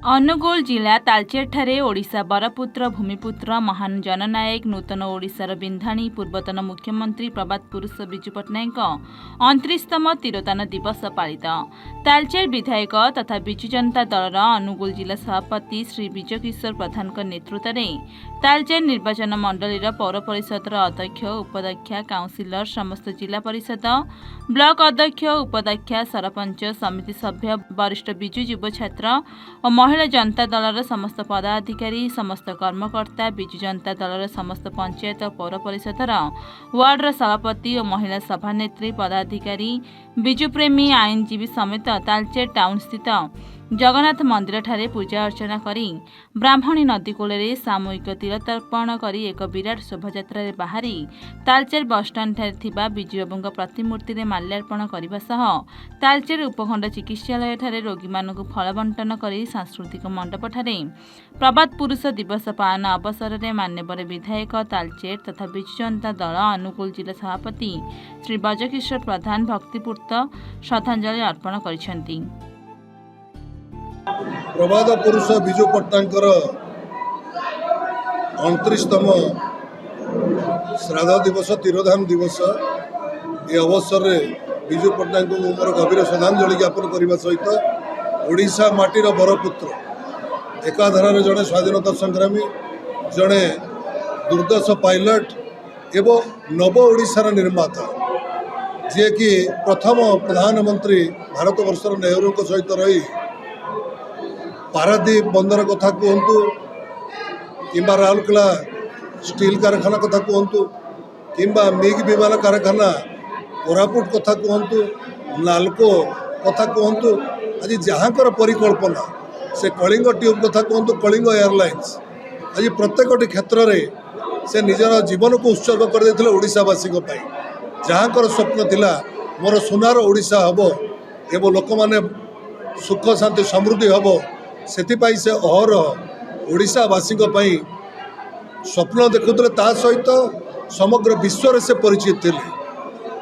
अनुगुल जिला तालचेर ठारे ओडिशा बरपुत्र भूमिपुत्र महान जननायक नूतन ओडिशार बिंधाणी पूर्वतन मुख्यमंत्री प्रभात पुरुष विजु पट्टनायक 29तम तिरोधान दिवस पालित। तालचेर विधायक तथा विजु जनता दलर अनुगुल जिला सभापति श्री विजय किशोर प्रधान नेतृत्व में तालचेर निर्वाचन मंडलीर पौर परिषद अध्यक्ष उपाध्यक्ष काउंसिलर समस्त जिला परिषद ब्लॉक अध्यक्ष उपाध्यक्ष सरपंच समिति सभ्य वरिष्ठ विजु युव छात्र और महिला जनता दलर समस्त पदाधिकारी समस्त कर्मकर्ता विजु जनता दलर समस्त पंचायत और पौर परिषदर वार्डर सभापति और महिला सभानेत्री पदाधिकारी विजु प्रेमी आईनजीवी समेत तालचेर टाउन स्थित जगन्नाथ मंदिर ठारे पूजा अर्चना करी ब्राह्मणी नदी कूल सामूहिक तीर्थतर्पण करी एक विराट शोभायात्रा बाहरी तालचेर बसस्टाण्ड ठारे थिबा विजु बाबूଙ୍କ प्रतिमूर्ति रे माल्यार्पण करने सह तालचेर उपखंड चिकित्सालय ठारे रोगी मानक फल बंटन करी सांस्कृतिक मंडप ठारे प्रभात पुरुष दिवस पालन अवसर में मान्यवर विधायक तालचेर तथा विजु जनता दल अनुगुल जिला सभापति श्री विजय किशोर प्रधान भक्तिपूर्त श्रद्धांजलि अर्पण करिसेंती। प्रभात पुरुष विजु पट्टनायकर 29तम श्राद्ध दिवस तिरोधान दिवस ये अवसर में विजु पट्टनायक को मोर गभीर श्रद्धांजलि ज्ञापन करने सहित ओडिशा माटीर बरपुत्र एकाधार जड़े स्वाधीनता संग्रामी जड़े दुर्दश पायलट एवं नव ओडिशार निर्माता जी कि प्रथम प्रधानमंत्री भारत वर्षर नेहरू सहित रही पारादीप बंदर कथा कहतु कि राउरकेला स्टील कारखाना कथा कहतु कि मिग विमान कारखाना कोरापुट कथा कहतु नालको कथा कहतु आज जहाँकर परिकल्पना से कलिंग ट्यूब कथा कहतु कलिंग एयरलाइंस आज प्रत्येक क्षेत्र में से निजर जीवन को उत्सर्ग कर देते ओडिशावासी जहाँकर स्वप्न थिला मोर सुनार ओडिशा हम एवं लोक माने सुख शांति समृद्धि हम से अहरह ओडिशावासी स्वप्न देखुते ता सहित समग्र विश्व से परिचित थे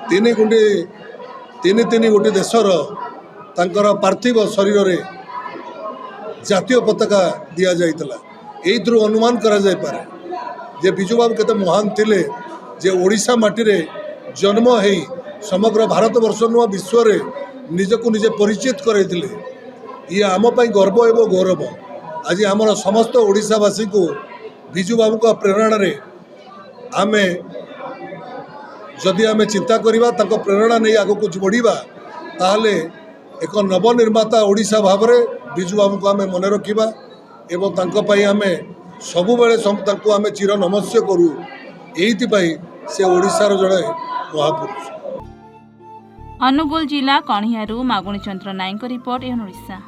तीन गोटी देशर तांकर पार्थिव शरीर रे जातीय पताका दि जाइतला एइथरु अनुमान करा जाय पारे जे विजु बाबू केते महान थिले जे ओडिशा माटी रे जन्म है समग्र भारत वर्ष नुआ विश्व रे निजको निजे परिचित करैतिले ये आम गर्व एवं गौरव आज आमर समस्त ओडिशावासी को विजु बाबू का प्रेरणा रे आमे जदि आमे चिंता करिबा ताको प्रेरणा नहीं आगो कुछ बढ़िबा ताहले एक नवनिर्माता ओडिशा भाव में विजु बाबू को आमे मन रखिबा एवं तांको पई आमे सबु बेले तांको आमे चिर नमस्य करू एइति पई से ओडिशार जड़े महापुरुष। अनुगुल जिला कणियारू मागुणी चंद्र नायक रिपोर्ट एन ओडिशा।